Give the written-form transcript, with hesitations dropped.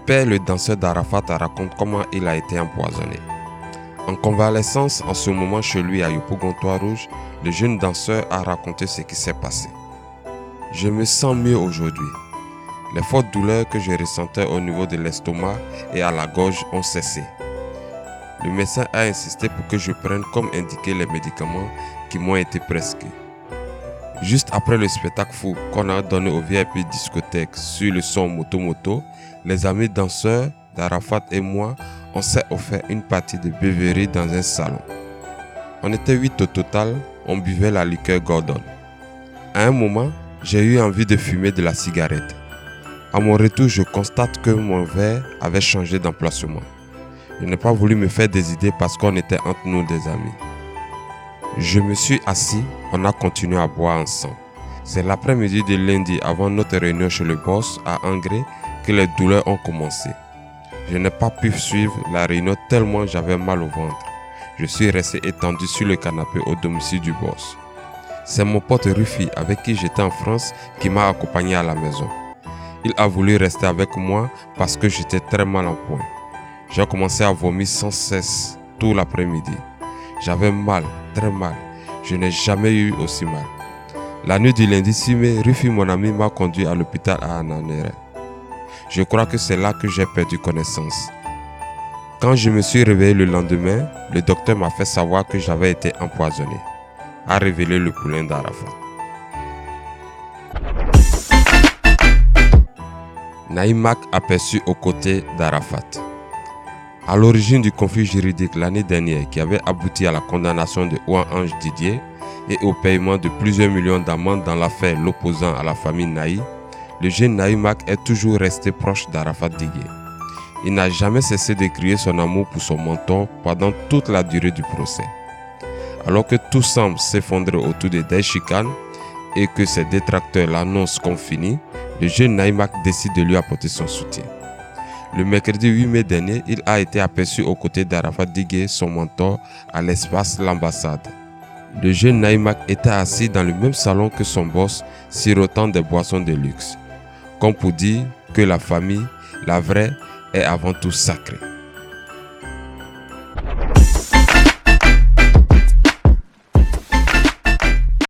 père, le danseur d'Arafat, raconte comment il a été empoisonné. En convalescence, en ce moment chez lui à Yopougon-Trois-Rouges, le jeune danseur a raconté ce qui s'est passé. Je me sens mieux aujourd'hui. Les fortes douleurs que je ressentais au niveau de l'estomac et à la gorge ont cessé. Le médecin a insisté pour que je prenne comme indiqué les médicaments qui m'ont été prescrits. Juste après le spectacle fou qu'on a donné au VIP discothèque sur le son Moto Moto, les amis danseurs d'Arafat et moi, on s'est offert une partie de beuverie dans un salon. On était 8 au total, on buvait la liqueur Gordon. À un moment, j'ai eu envie de fumer de la cigarette. À mon retour, je constate que mon verre avait changé d'emplacement. Je n'ai pas voulu me faire des idées parce qu'on était entre nous des amis. Je me suis assis, on a continué à boire ensemble. C'est l'après-midi de lundi avant notre réunion chez le boss à Angré que les douleurs ont commencé. Je n'ai pas pu suivre la réunion tellement j'avais mal au ventre. Je suis resté étendu sur le canapé au domicile du boss. C'est mon pote Rufi avec qui j'étais en France qui m'a accompagné à la maison. Il a voulu rester avec moi parce que j'étais très mal en point. J'ai commencé à vomir sans cesse tout l'après-midi. J'avais mal, très mal. Je n'ai jamais eu aussi mal. La nuit du lundi 6 mai, Rufi, mon ami, m'a conduit à l'hôpital à Ananéré. Je crois que c'est là que j'ai perdu connaissance. Quand je me suis réveillé le lendemain, le docteur m'a fait savoir que j'avais été empoisonné, a révélé le poulain d'Arafat. Naïm Mak aperçu aux côtés d'Arafat. À l'origine du conflit juridique l'année dernière qui avait abouti à la condamnation de Ouan-Ange Didier et au paiement de plusieurs millions d'amendes dans l'affaire l'opposant à la famille Naï, le jeune Naïm Mak est toujours resté proche d'Arafat Didier. Il n'a jamais cessé de crier son amour pour son mentor pendant toute la durée du procès. Alors que tout semble s'effondrer autour de Daishikan et que ses détracteurs l'annoncent comme fini, le jeune Naïm Mak décide de lui apporter son soutien. Le mercredi 8 mai dernier, il a été aperçu aux côtés d'Arafat Didier, son mentor, à l'espace L'Ambassade. Le jeune Naïm Mak était assis dans le même salon que son boss, sirotant des boissons de luxe. Comme pour dire que la famille, la vraie, est avant tout sacrée.